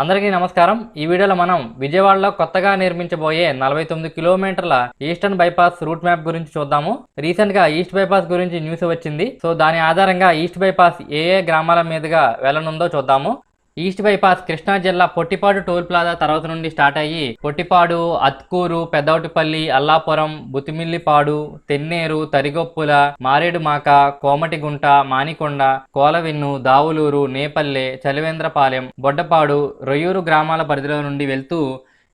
అందరికీ నమస్కారం। ఈ వీడియోలో మనం విజయవాడలో కొత్తగా నిర్మించబోయే 49 కిలోమీటర్ల ఈస్టర్న్ బైపాస్ రూట్ మ్యాప్ గురించి చూద్దాము। రీసెంట్ గా ఈస్ట్ బైపాస్ గురించి న్యూస్ వచ్చింది। సో దాని ఆధారంగా ఈస్ట్ బైపాస్ ఏ గ్రామాల మీదుగా వెళ్ళనుందో చూద్దాము। ఈస్ట్ బైపాస్ కృష్ణా జిల్లా పొట్టిపాడు టోల్ ప్లాజా తర్వాత నుండి స్టార్ట్ అయ్యి పొట్టిపాడు, అత్కూరు, పెద్దవటిపల్లి, అల్లాపురం, బుతిమిల్లిపాడు, తెన్నేరు, తరిగొప్పుల, మారేడుమాక, కోమటిగుంట, మానికొండ, కోలవిన్ను, దావులూరు, నేపల్లె, చలివేంద్రపాలెం, బొడ్డపాడు, రొయ్యూరు గ్రామాల పరిధిలో నుండి వెళ్తూ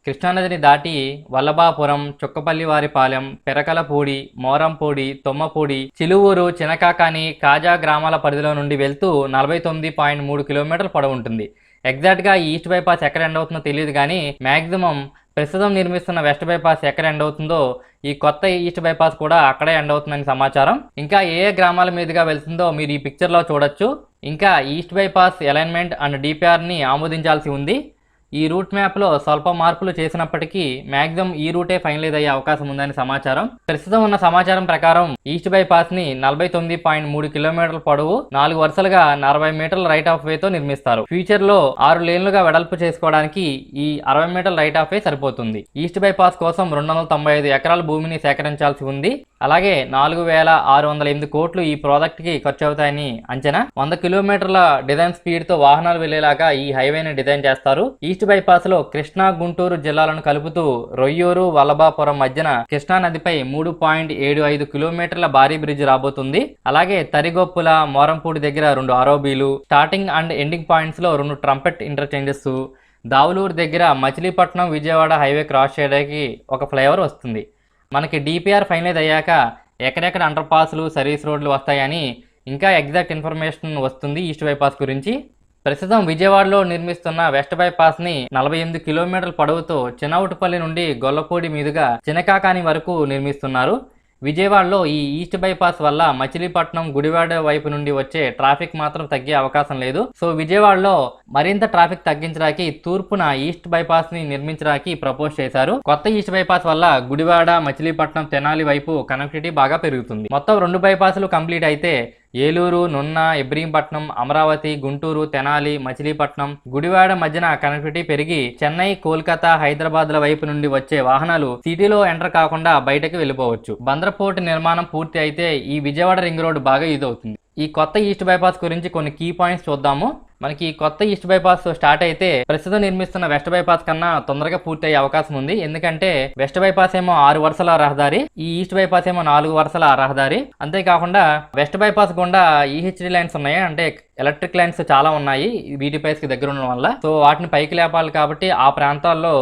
కృష్ణానదిని దాటి వల్లభాపురం, చుక్కపల్లివారిపాలెం, పెరకలపూడి, మోరంపూడి, తొమ్మపూడి, చిలువూరు, చినకాకాని, కాజా గ్రామాల పరిధిలో నుండి వెళ్తూ 49.3 కిలోమీటర్ల పొడవు ఉంటుంది। ఎగ్జాక్ట్గా ఈ ఈస్ట్ బైపాస్ ఎక్కడ ఎండ్ అవుతుందో తెలియదు, కానీ మ్యాక్సిమం ప్రస్తుతం నిర్మిస్తున్న వెస్ట్ బైపాస్ ఎక్కడ ఎండ్ అవుతుందో ఈ కొత్త ఈస్ట్ బైపాస్ కూడా అక్కడే ఎండ్ అవుతుందని సమాచారం। ఇంకా ఏ గ్రామాల మీదుగా వెళ్తుందో మీరు ఈ పిక్చర్లో చూడొచ్చు। ఇంకా ఈస్ట్ బైపాస్ అలైన్మెంట్ అండ్ డిపిఆర్ని ఆమోదించాల్సి ఉంది। ఈ రూట్ మ్యాప్లో స్వల్ప మార్పులు చేసినప్పటికీ మ్యాక్సిమం ఈ రూటే ఫైనలైజ్ అయ్యే అవకాశం ఉందని సమాచారం। ప్రస్తుతం ఉన్న సమాచారం ప్రకారం ఈస్ట్ బైపాస్ని 49.3 కిలోమీటర్ల పొడవు 4 వరుసలుగా 40 మీటర్ల రైట్ ఆఫ్ వేతో నిర్మిస్తారు। ఫ్యూచర్లో 6 లేన్లుగా వెడల్పు చేసుకోవడానికి ఈ 60 మీటర్ల రైట్ ఆఫ్ వే సరిపోతుంది। ఈస్ట్ బైపాస్ కోసం 295 ఎకరాల భూమిని సేకరించాల్సి ఉంది। అలాగే 4,608 కోట్లు ఈ ప్రాజెక్ట్కి ఖర్చు అవుతాయని అంచనా। 100 కిలోమీటర్ల డిజైన్ స్పీడ్తో వాహనాలు వెళ్లేలాగా ఈ హైవేని డిజైన్ చేస్తారు। ఈస్ట్ బైపాస్ లో కృష్ణా, గుంటూరు జిల్లాలను కలుపుతూ రొయ్యూరు, వల్లభాపురం మధ్యన కృష్ణా నదిపై 3.75 కిలోమీటర్ల భారీ బ్రిడ్జ్ రాబోతుంది। అలాగే తరిగొప్పుల, మోరంపూడి దగ్గర 2 ఆర్ఓబీలు, స్టార్టింగ్ అండ్ ఎండింగ్ పాయింట్స్ లో 2 ట్రంపెట్ ఇంటర్చేంజెస్, దావులూరు దగ్గర మచిలీపట్నం విజయవాడ హైవే క్రాస్ చేయడానికి ఒక ఫ్లైఓవర్ వస్తుంది। మనకి డిపిఆర్ ఫైనలైజ్ అయ్యాక ఎక్కడెక్కడ అండర్ పాస్లు, సర్వీస్ రోడ్లు వస్తాయని ఇంకా ఎగ్జాక్ట్ ఇన్ఫర్మేషన్ వస్తుంది ఈస్ట్ బైపాస్ గురించి। ప్రస్తుతం విజయవాడలో నిర్మిస్తున్న వెస్ట్ బైపాస్ని 48 కిలోమీటర్ల పొడవుతో చినవుటిపల్లి నుండి గొల్లపూడి మీదుగా చినకాకాని వరకు నిర్మిస్తున్నారు। విజయవాడలో ఈ ఈస్ట్ బైపాస్ వల్ల మచిలీపట్నం, గుడివాడ వైపు నుండి వచ్చే ట్రాఫిక్ మాత్రం తగ్గే అవకాశం లేదు। సో విజయవాడలో మరింత ట్రాఫిక్ తగ్గించడానికి తూర్పున ఈస్ట్ బైపాస్ ని నిర్మించడానికి ప్రపోజ్ చేశారు। కొత్త ఈస్ట్ బైపాస్ వల్ల గుడివాడ, మచిలీపట్నం, తెనాలి వైపు కనెక్టివిటీ బాగా పెరుగుతుంది। మొత్తం 2 బైపాస్లు కంప్లీట్ అయితే ఏలూరు, నున్న, ఇబ్రహీంపట్నం, అమరావతి, గుంటూరు, తెనాలి, మచిలీపట్నం, గుడివాడ మధ్యన కనెక్టివిటీ పెరిగి చెన్నై, కోల్కతా, హైదరాబాద్ల వైపు నుండి వచ్చే వాహనాలు సిటీలో ఎంటర్ కాకుండా బయటకు వెళ్ళిపోవచ్చు। బందర్ నిర్మాణం పూర్తి అయితే ఈ విజయవాడ రింగ్ రోడ్ బాగా యూజ్ అవుతుంది। ఈ కొత్త ఈస్ట్ బైపాస్ గురించి కొన్ని కీ పాయింట్స్ చూద్దాము। మనకి ఈ కొత్త ఈస్ట్ బైపాస్ స్టార్ట్ అయితే ప్రస్తుతం నిర్మిస్తున్న వెస్ట్ బైపాస్ కన్నా తొందరగా పూర్తి అయ్యే అవకాశం ఉంది। ఎందుకంటే వెస్ట్ బైపాస్ ఏమో 6 వరుసల రహదారి, ఈ ఈస్ట్ బైపాస్ ఏమో 4 వరుసల రహదారి। అంతేకాకుండా వెస్ట్ బైపాస్ గుండా ఈహెచ్డి లైన్స్ ఉన్నాయి, అంటే ఎలక్ట్రిక్ లైన్స్ చాలా ఉన్నాయి వీటిపైకి దగ్గర ఉండడం వల్ల। సో వాటిని పైకి లేపాలి కాబట్టి ఆ ప్రాంతాల్లో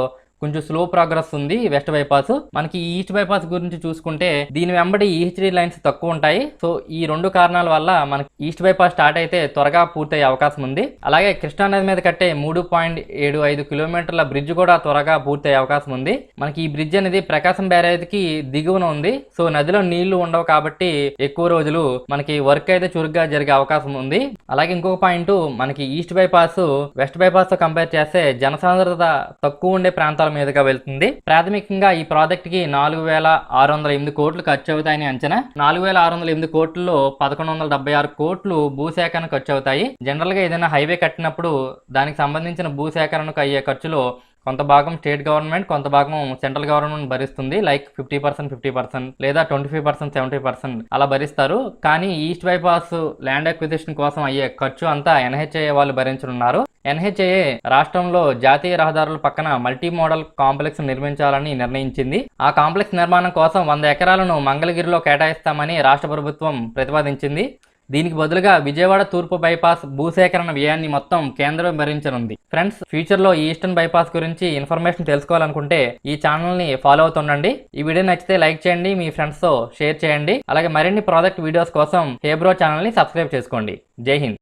కొంచెం స్లో ప్రోగ్రెస్ ఉంది వెస్ట్ బైపాస్। మనకి ఈస్ట్ బైపాస్ గురించి చూసుకుంటే దీని వెంబడి ఈహెచ్డి లైన్స్ తక్కువ ఉంటాయి। సో ఈ 2 కారణాల వల్ల మనకి ఈస్ట్ బైపాస్ స్టార్ట్ అయితే త్వరగా పూర్తయ్యే అవకాశం ఉంది। అలాగే కృష్ణా నది మీద కట్టే 3.75 కిలోమీటర్ల బ్రిడ్జ్ కూడా త్వరగా పూర్తయ్యే అవకాశం ఉంది। మనకి ఈ బ్రిడ్జ్ అనేది ప్రకాశం బ్యారేజ్ కి దిగువన ఉంది। సో నదిలో నీళ్లు ఉండవు కాబట్టి ఎక్కువ రోజులు మనకి వర్క్ అయితే చురుగ్గా జరిగే అవకాశం ఉంది। అలాగే ఇంకొక పాయింట్, మనకి ఈస్ట్ బైపాస్ వెస్ట్ బైపాస్ తో కంపేర్ చేస్తే జనసాంద్రత తక్కువ ఉండే ప్రాంతాల మీదుగా వెళ్తుంది। ప్రాథమికంగా ఈ ప్రాజెక్ట్ కి 4,608 కోట్లు ఖర్చు అవుతాయని అంచనా। 4,608 కోట్లలో 1,176 కోట్లు భూసేకరణ ఖర్చు అవుతాయి। జనరల్ గా ఏదైనా హైవే కట్టినప్పుడు దానికి సంబంధించిన భూసేకరణకు అయ్యే ఖర్చులో కొంత భాగం స్టేట్ గవర్నమెంట్, కొంత భాగం సెంట్రల్ గవర్నమెంట్ భరిస్తుంది। లైక్ 50% లేదా 25%, 70% అలా భరిస్తారు। కానీ ఈస్ట్ బైపాస్ ల్యాండ్ అక్విజిషన్ కోసం అయ్యే ఖర్చు అంతా ఎన్హెచ్ఏ వాళ్ళు భరించనున్నారు। ఎన్హెచ్ఏ రాష్ట్రంలో జాతీయ రహదారుల పక్కన మల్టీ మోడల్ కాంప్లెక్స్ నిర్మించాలని నిర్ణయించింది। ఆ కాంప్లెక్స్ నిర్మాణం కోసం 100 ఎకరాలను మంగళగిరిలో కేటాయిస్తామని రాష్ట్ర ప్రభుత్వం ప్రతిపాదించింది। దీనికి బదులుగా విజయవాడ తూర్పు బైపాస్ భూసేకరణ వ్యయాన్ని మొత్తం కేంద్రం భరించనుంది। ఫ్రెండ్స్, ఫ్యూచర్లో ఈ ఈస్టర్న్ బైపాస్ గురించి ఇన్ఫర్మేషన్ తెలుసుకోవాలనుకుంటే ఈ ఛానల్ని ఫాలో అవుతుండండి। ఈ వీడియో నచ్చితే లైక్ చేయండి, మీ ఫ్రెండ్స్తో షేర్ చేయండి। అలాగే మరిన్ని ప్రాజెక్ట్ వీడియోస్ కోసం హేబ్రో ఛానల్ని సబ్స్క్రైబ్ చేసుకోండి। జై హింద్।